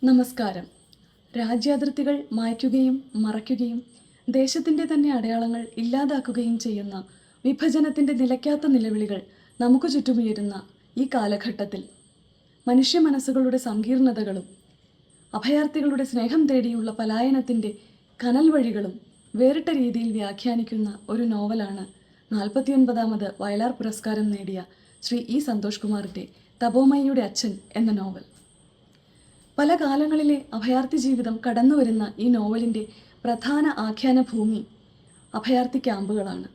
നമസ്കാരം. രാജ്യാതിർത്തികൾ മായ്ക്കുകയും മറയ്ക്കുകയും ദേശത്തിൻ്റെ തന്നെ അടയാളങ്ങൾ ഇല്ലാതാക്കുകയും ചെയ്യുന്ന വിഭജനത്തിൻ്റെ നിലയ്ക്കാത്ത നിലവിളികൾ നമുക്ക് ചുറ്റുമുയരുന്ന ഈ കാലഘട്ടത്തിൽ മനുഷ്യ മനസ്സുകളുടെ സങ്കീർണതകളും അഭയാർത്ഥികളുടെ സ്നേഹം തേടിയുള്ള പലായനത്തിൻ്റെ കനൽ വഴികളും വേറിട്ട രീതിയിൽ വ്യാഖ്യാനിക്കുന്ന ഒരു നോവലാണ് 49ാമത് വയലാർ പുരസ്കാരം നേടിയ ശ്രീ ഇ സന്തോഷ് കുമാറിൻ്റെ തപോമയിയുടെ അച്ഛൻ എന്ന നോവൽ. പല കാലങ്ങളിലെ അഭയാർത്ഥി ജീവിതം കടന്നുവരുന്ന ഈ നോവലിൻ്റെ പ്രധാന ആഖ്യാന ഭൂമി അഭയാർത്ഥി ക്യാമ്പുകളാണ്.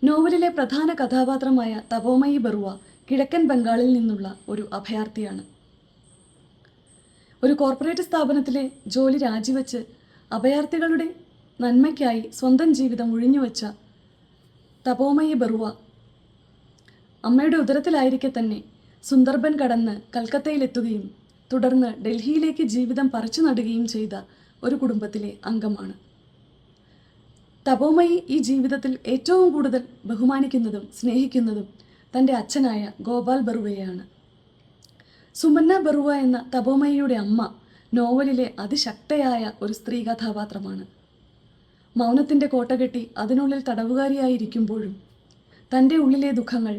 നോവലിലെ പ്രധാന കഥാപാത്രമായ തപോമയി ബറുവ കിഴക്കൻ ബംഗാളിൽ നിന്നുള്ള ഒരു അഭയാർത്ഥിയാണ്. ഒരു കോർപ്പറേറ്റ് സ്ഥാപനത്തിലെ ജോലി രാജിവെച്ച് അഭയാർത്ഥികളുടെ നന്മയ്ക്കായി സ്വന്തം ജീവിതം ഒഴിഞ്ഞുവെച്ച തപോമയി ബറുവ അമ്മയുടെ ഉദരത്തിലായിരിക്കെ തന്നെ സുന്ദർബൻ കടന്ന് കൽക്കത്തയിലെത്തുകയും തുടർന്ന് ഡൽഹിയിലേക്ക് ജീവിതം പറിച്ചു നടുകയും ചെയ്ത ഒരു കുടുംബത്തിലെ അംഗമാണ്. തപോമയി ഈ ജീവിതത്തിൽ ഏറ്റവും കൂടുതൽ ബഹുമാനിക്കുന്നതും സ്നേഹിക്കുന്നതും തൻ്റെ അച്ഛനായ ഗോപാൽ ബറുവയെയാണ്. സുമന്ന ബറുവ എന്ന തപോമയിയുടെ അമ്മ നോവലിലെ അതിശക്തയായ ഒരു സ്ത്രീ കഥാപാത്രമാണ്. മൗനത്തിൻ്റെ കോട്ടകെട്ടി അതിനുള്ളിൽ തടവുകാരിയായിരിക്കുമ്പോഴും തൻ്റെ ഉള്ളിലെ ദുഃഖങ്ങൾ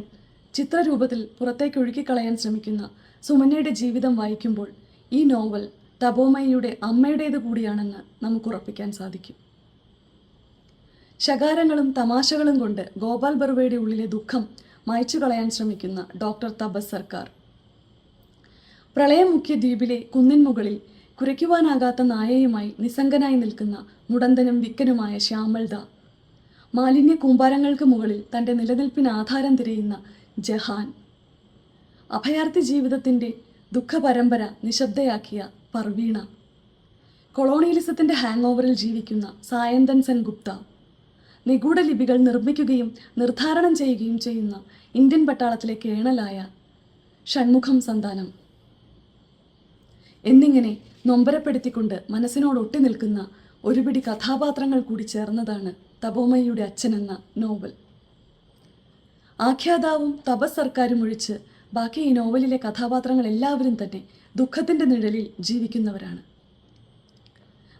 ചിത്രരൂപത്തിൽ പുറത്തേക്ക് ഒഴുക്കിക്കളയാൻ ശ്രമിക്കുന്ന സുമന്നയുടെ ജീവിതം വായിക്കുമ്പോൾ ഈ നോവൽ തപോമയിയുടെ അമ്മയുടേത് കൂടിയാണെന്ന് നമുക്ക് ഉറപ്പിക്കാൻ സാധിക്കും. ശകാരങ്ങളും തമാശകളും കൊണ്ട് ഗോപാൽ ബറുവയുടെ ഉള്ളിലെ ദുഃഖം മായ്ച്ചു കളയാൻ ശ്രമിക്കുന്ന ഡോക്ടർ തപസ് സർക്കാർ, പ്രളയം മുഖ്യ ദ്വീപിലെ കുന്നിൻ മുകളിൽ കുരയ്ക്കുവാനാകാത്ത നായയുമായി നിസ്സംഗനായി നിൽക്കുന്ന മുടന്തനും വിക്കനുമായ ശ്യാമൾദ, മാലിന്യ കൂമ്പാരങ്ങൾക്ക് മുകളിൽ തൻ്റെ നിലനിൽപ്പിന് ആധാരം തിരയുന്ന ജഹാൻ, അഭയാർത്ഥി ജീവിതത്തിൻ്റെ ദുഃഖപരമ്പര നിശബ്ദയാക്കിയ പർവീണ, കൊളോണിയലിസത്തിൻ്റെ ഹാങ് ഓവറിൽ ജീവിക്കുന്ന സായന്തൻ സെൻ ഗുപ്ത, നിഗൂഢ ലിപികൾ നിർമ്മിക്കുകയും നിർദ്ധാരണം ചെയ്യുകയും ചെയ്യുന്ന ഇന്ത്യൻ പട്ടാളത്തിലെ കേണലായ ഷൺമുഖം സന്താനം എന്നിങ്ങനെ നൊമ്പരപ്പെടുത്തിക്കൊണ്ട് മനസ്സിനോടൊട്ടി നിൽക്കുന്ന ഒരുപിടി കഥാപാത്രങ്ങൾ കൂടി ചേർന്നതാണ് തപോമയിയുടെ അച്ഛൻ എന്ന നോവൽ. ആഖ്യാതാവും തപസ് സർക്കാരും ഒഴിച്ച് ബാക്കി ഈ നോവലിലെ കഥാപാത്രങ്ങൾ എല്ലാവരും തന്നെ ദുഃഖത്തിൻ്റെ നിഴലിൽ ജീവിക്കുന്നവരാണ്.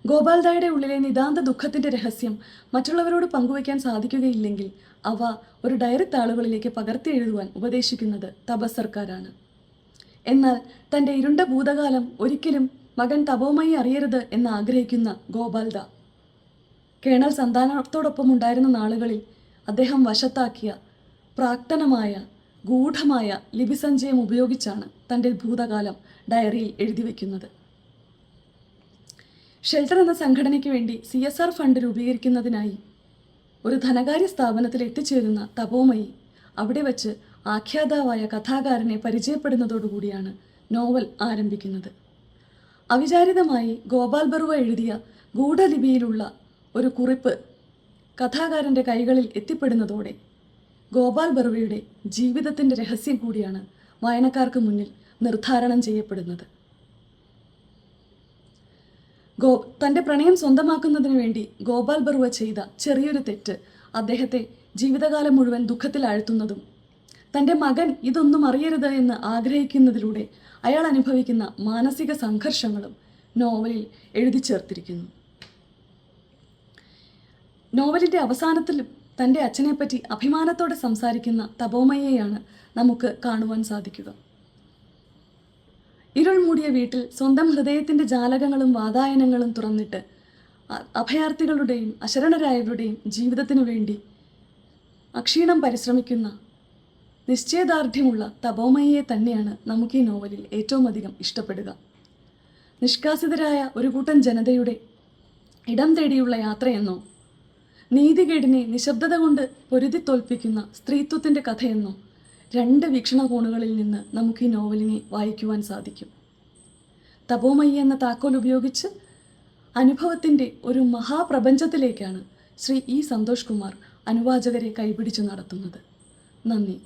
ഗോപാൽദായുടെ ഉള്ളിലെ നിതാന്ത ദുഃഖത്തിൻ്റെ രഹസ്യം മറ്റുള്ളവരോട് പങ്കുവയ്ക്കാൻ സാധിക്കുകയില്ലെങ്കിൽ അവ ഒരു ഡയറി താളുകളിലേക്ക് പകർത്തി എഴുതുവാൻ ഉപദേശിക്കുന്നത് തപസ് സർക്കാരാണ്. എന്നാൽ തൻ്റെ ഇരുണ്ട ഭൂതകാലം ഒരിക്കലും മകൻ തപോമയി അറിയരുത് എന്ന് ആഗ്രഹിക്കുന്ന ഗോപാൽദ, കേണൽ സന്താനത്തോടൊപ്പം ഉണ്ടായിരുന്ന നാളുകളിൽ അദ്ദേഹം വശത്താക്കിയ പ്രാക്തനമായ ഗൂഢമായ ലിപിസഞ്ചയം ഉപയോഗിച്ചാണ് തൻ്റെ ഭൂതകാലം ഡയറിയിൽ എഴുതി വയ്ക്കുന്നത്. ഷെൽട്ടർ എന്ന സംഘടനയ്ക്ക് വേണ്ടി CSR ഫണ്ട് രൂപീകരിക്കുന്നതിനായി ഒരു ധനകാര്യ സ്ഥാപനത്തിൽ എത്തിച്ചേരുന്ന തപോമയി അവിടെ വച്ച് ആഖ്യാതാവായ കഥാകാരനെ പരിചയപ്പെടുന്നതോടുകൂടിയാണ് നോവൽ ആരംഭിക്കുന്നത്. അവിചാരിതമായി ഗോപാൽ ബറുവ എഴുതിയ ഗൂഢലിപിയിലുള്ള ഒരു കുറിപ്പ് കഥാകാരൻ്റെ കൈകളിൽ എത്തിപ്പെടുന്നതോടെ ഗോപാൽ ബറുവയുടെ ജീവിതത്തിൻ്റെ രഹസ്യം കൂടിയാണ് വായനക്കാർക്ക് മുന്നിൽ നിർദ്ധാരണം ചെയ്യപ്പെടുന്നത്. തൻ്റെ പ്രണയം സ്വന്തമാക്കുന്നതിന് വേണ്ടി ഗോപാൽ ബറുവ ചെയ്ത ചെറിയൊരു തെറ്റ് അദ്ദേഹത്തെ ജീവിതകാലം മുഴുവൻ ദുഃഖത്തിൽ ആഴ്ത്തുന്നതും തൻ്റെ മകൻ ഇതൊന്നും അറിയരുത് എന്ന് ആഗ്രഹിക്കുന്നതിലൂടെ അയാൾ അനുഭവിക്കുന്ന മാനസിക സംഘർഷങ്ങളും നോവലിൽ എഴുതി ചേർത്തിരിക്കുന്നു. നോവലിൻ്റെ അവസാനത്തിൽ തൻ്റെ അച്ഛനെപ്പറ്റി അഭിമാനത്തോടെ സംസാരിക്കുന്ന തപോമയെയാണ് നമുക്ക് കാണുവാൻ സാധിക്കുക. ഇരുൾ മൂടിയ വീട്ടിൽ സ്വന്തം ഹൃദയത്തിൻ്റെ ജാലകങ്ങളും വാതായനങ്ങളും തുറന്നിട്ട് അഭയാർത്ഥികളുടെയും അശരണരായവരുടെയും ജീവിതത്തിനു വേണ്ടി അക്ഷീണം പരിശ്രമിക്കുന്ന നിശ്ചയദാർഢ്യമുള്ള തപോമയെ തന്നെയാണ് നമുക്ക് ഈ നോവലിൽ ഏറ്റവും അധികം ഇഷ്ടപ്പെടുക. നിഷ്കാസിതരായ ഒരു കൂട്ടം ജനതയുടെ ഇടം തേടിയുള്ള യാത്രയെന്നോ, നീതികേടിനെ നിശബ്ദത കൊണ്ട് പൊരുതി തോൽപ്പിക്കുന്ന സ്ത്രീത്വത്തിൻ്റെ കഥയെന്നോ രണ്ട് വീക്ഷണകോണുകളിൽ നിന്ന് നമുക്ക് ഈ നോവലിനെ വായിക്കുവാൻ സാധിക്കും. തപോമയി എന്ന താക്കോൽ ഉപയോഗിച്ച് അനുഭവത്തിൻ്റെ ഒരു മഹാപ്രപഞ്ചത്തിലേക്കാണ് ശ്രീ ഇ സന്തോഷ് കുമാർ അനുവാചകരെ കൈപിടിച്ചു നടത്തുന്നത്. നന്ദി.